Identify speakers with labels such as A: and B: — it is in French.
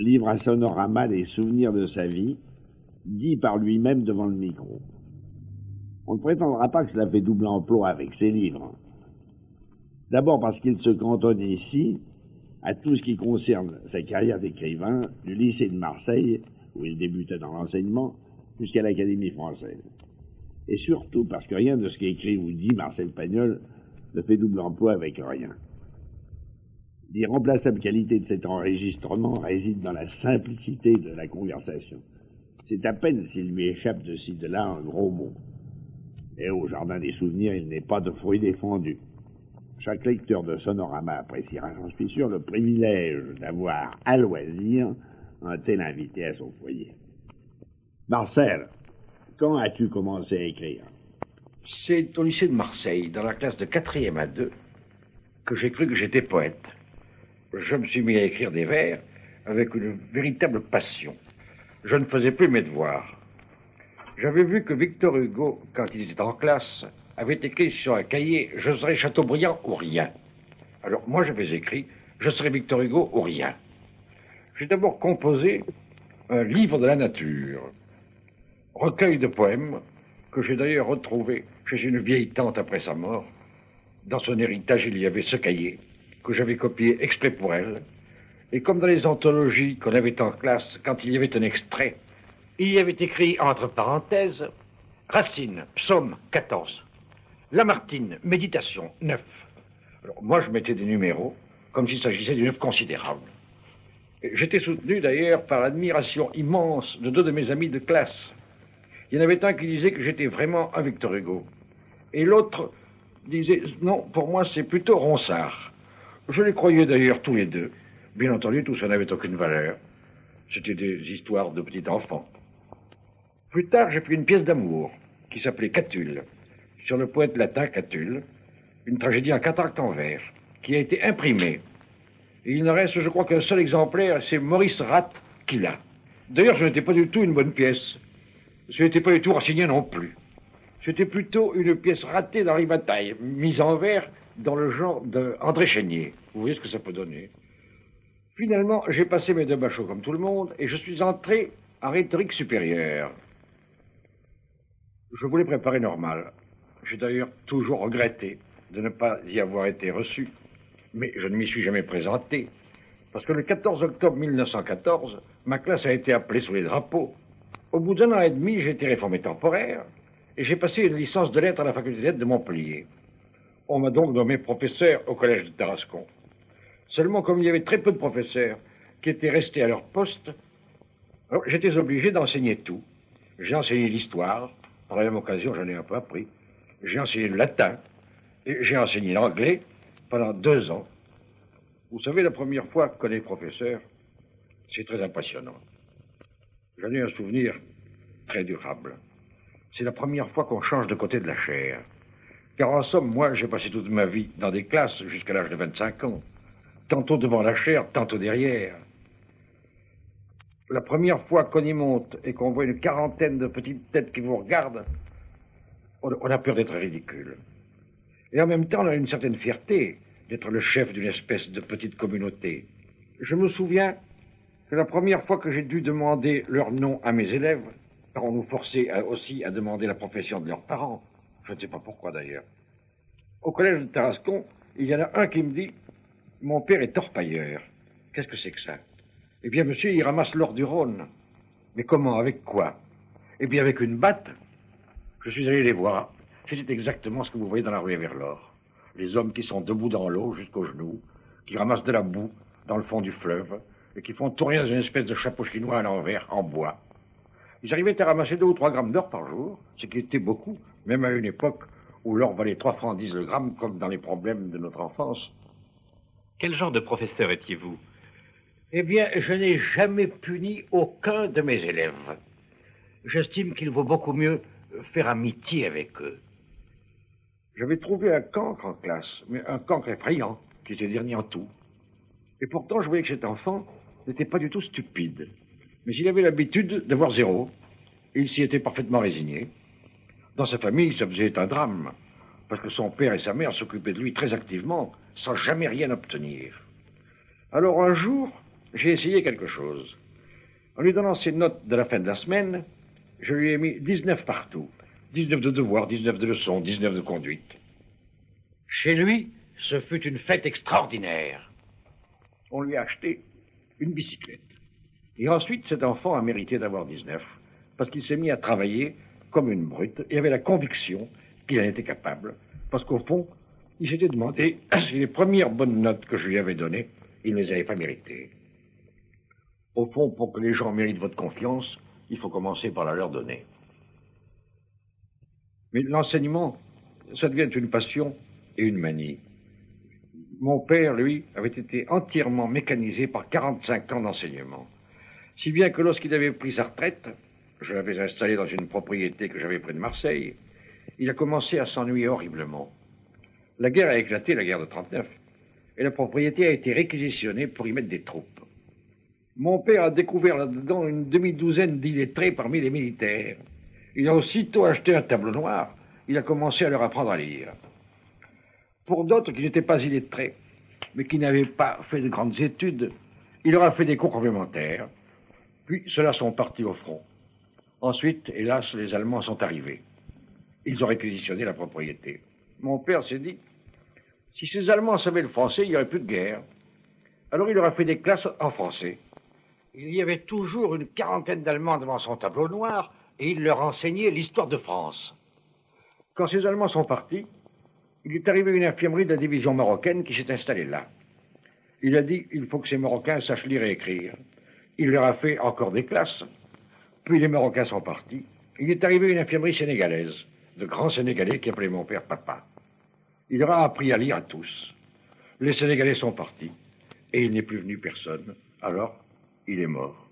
A: livre à Sonorama des souvenirs de sa vie, dit par lui-même devant le micro. On ne prétendra pas que cela fait double emploi avec ses livres. D'abord parce qu'il se cantonne ici à tout ce qui concerne sa carrière d'écrivain, du lycée de Marseille, où il débutait dans l'enseignement, jusqu'à l'Académie française. Et surtout parce que rien de ce qu'écrit ou dit Marcel Pagnol ne fait double emploi avec rien. L'irremplaçable qualité de cet enregistrement réside dans la simplicité de la conversation. C'est à peine s'il lui échappe de ci de là un gros mot. Et au Jardin des Souvenirs, il n'est pas de fruit défendu. Chaque lecteur de Sonorama appréciera, j'en suis sûr, le privilège d'avoir à loisir un tel invité à son foyer. Marcel, quand as-tu commencé à écrire?
B: C'est au lycée de Marseille, dans la classe de 4e à 2, que j'ai cru que j'étais poète. Je me suis mis à écrire des vers avec une véritable passion. Je ne faisais plus mes devoirs. J'avais vu que Victor Hugo, quand il était en classe, avait écrit sur un cahier « Je serai Chateaubriand ou rien ». Alors moi j'avais écrit « Je serai Victor Hugo ou rien ». J'ai d'abord composé un livre de la nature, recueil de poèmes que j'ai d'ailleurs retrouvé chez une vieille tante après sa mort. Dans son héritage, il y avait ce cahier que j'avais copié exprès pour elle. Et comme dans les anthologies qu'on avait en classe, quand il y avait un extrait, il y avait écrit entre parenthèses Racine, psaume 14, Lamartine, méditation 9. Alors moi, je mettais des numéros comme s'il s'agissait d'une œuvre considérable. J'étais soutenu d'ailleurs par l'admiration immense de deux de mes amis de classe. Il y en avait un qui disait que j'étais vraiment un Victor Hugo. Et l'autre disait, non, pour moi c'est plutôt Ronsard. Je les croyais d'ailleurs tous les deux. Bien entendu, tout ça n'avait aucune valeur. C'était des histoires de petits enfants. Plus tard, j'ai pris une pièce d'amour qui s'appelait Catulle, sur le poète latin Catulle, une tragédie en 4 actes en vers, qui a été imprimée. Et il ne reste, je crois, qu'un seul exemplaire, c'est Maurice Ratt qui l'a. D'ailleurs, ce n'était pas du tout une bonne pièce. Ce n'était pas du tout renseigné non plus. C'était plutôt une pièce ratée d'Henri Bataille, mise en vers dans le genre d'André Chénier. Vous voyez ce que ça peut donner. Finalement, j'ai passé mes 2 bachots comme tout le monde et je suis entré en rhétorique supérieure. Je voulais préparer normal. J'ai d'ailleurs toujours regretté de ne pas y avoir été reçu. Mais je ne m'y suis jamais présenté. Parce que le 14 octobre 1914, ma classe a été appelée sous les drapeaux. Au bout d'1 an et demi, j'ai été réformé temporaire et j'ai passé une licence de lettres à la faculté de lettres de Montpellier. On m'a donc nommé professeur au collège de Tarascon. Seulement, comme il y avait très peu de professeurs qui étaient restés à leur poste, j'étais obligé d'enseigner tout. J'ai enseigné l'histoire, par la même occasion j'en ai un peu appris. J'ai enseigné le latin et j'ai enseigné l'anglais pendant 2 ans. Vous savez, la première fois qu'on est professeur, c'est très impressionnant. J'en ai un souvenir très durable. C'est la première fois qu'on change de côté de la chaire. Car en somme, moi, j'ai passé toute ma vie dans des classes jusqu'à l'âge de 25 ans. Tantôt devant la chaire, tantôt derrière. La première fois qu'on y monte et qu'on voit une quarantaine de petites têtes qui vous regardent, on a peur d'être ridicule. Et en même temps, on a une certaine fierté d'être le chef d'une espèce de petite communauté. Je me souviens que la première fois que j'ai dû demander leur nom à mes élèves, car on nous forçait aussi à demander la profession de leurs parents, je ne sais pas pourquoi d'ailleurs. Au collège de Tarascon, il y en a un qui me dit « Mon père est orpailleur. » Qu'est-ce que c'est que ça? Eh bien, monsieur, il ramasse l'or du Rhône. Mais comment? Avec quoi? Eh bien, avec une batte. Je suis allé les voir. C'était exactement ce que vous voyez dans la rue Everlord. Les hommes qui sont debout dans l'eau jusqu'aux genoux, qui ramassent de la boue dans le fond du fleuve, et qui font tourner dans une espèce de chapeau chinois à l'envers, en bois. Ils arrivaient à ramasser 2 ou 3 grammes d'or par jour, ce qui était beaucoup, même à une époque où l'or valait 3 francs 10 le gramme, comme dans les problèmes de notre enfance.
C: Quel genre de professeur étiez-vous?
B: Eh bien, je n'ai jamais puni aucun de mes élèves. J'estime qu'il vaut beaucoup mieux faire amitié avec eux. J'avais trouvé un cancre en classe, mais un cancre effrayant, qui était dernier en tout. Et pourtant, je voyais que cet enfant n'était pas du tout stupide. Mais il avait l'habitude d'avoir 0. Et il s'y était parfaitement résigné. Dans sa famille, ça faisait un drame, parce que son père et sa mère s'occupaient de lui très activement, sans jamais rien obtenir. Alors un jour, j'ai essayé quelque chose. En lui donnant ses notes de la fin de la semaine, je lui ai mis 19 partout. 19 de devoirs, 19 de leçons, 19 de conduite. Chez lui, ce fut une fête extraordinaire. On lui a acheté une bicyclette. Et ensuite, cet enfant a mérité d'avoir 19, parce qu'il s'est mis à travailler comme une brute et avait la conviction qu'il en était capable, parce qu'au fond, il s'était demandé si les premières bonnes notes que je lui avais données, il ne les avait pas méritées. Au fond, pour que les gens méritent votre confiance, il faut commencer par la leur donner. Mais l'enseignement, ça devient une passion et une manie. Mon père, lui, avait été entièrement mécanisé par 45 ans d'enseignement. Si bien que lorsqu'il avait pris sa retraite, je l'avais installé dans une propriété que j'avais près de Marseille, il a commencé à s'ennuyer horriblement. La guerre a éclaté, la guerre de 39, et la propriété a été réquisitionnée pour y mettre des troupes. Mon père a découvert là-dedans une demi-douzaine d'illettrés parmi les militaires. Il a aussitôt acheté un tableau noir. Il a commencé à leur apprendre à lire. Pour d'autres qui n'étaient pas illettrés, mais qui n'avaient pas fait de grandes études, il leur a fait des cours complémentaires. Puis ceux-là sont partis au front. Ensuite, hélas, les Allemands sont arrivés. Ils ont réquisitionné la propriété. Mon père s'est dit, si ces Allemands savaient le français, il n'y aurait plus de guerre. Alors il leur a fait des classes en français. Il y avait toujours une quarantaine d'Allemands devant son tableau noir et il leur enseignait l'histoire de France. Quand ces Allemands sont partis, il est arrivé une infirmerie de la division marocaine qui s'est installée là. Il a dit, il faut que ces Marocains sachent lire et écrire. Il leur a fait encore des classes. Puis les Marocains sont partis. Il est arrivé une infirmerie sénégalaise, de grands Sénégalais qui appelaient mon père papa. Il leur a appris à lire à tous. Les Sénégalais sont partis et il n'est plus venu personne. Alors, il est mort.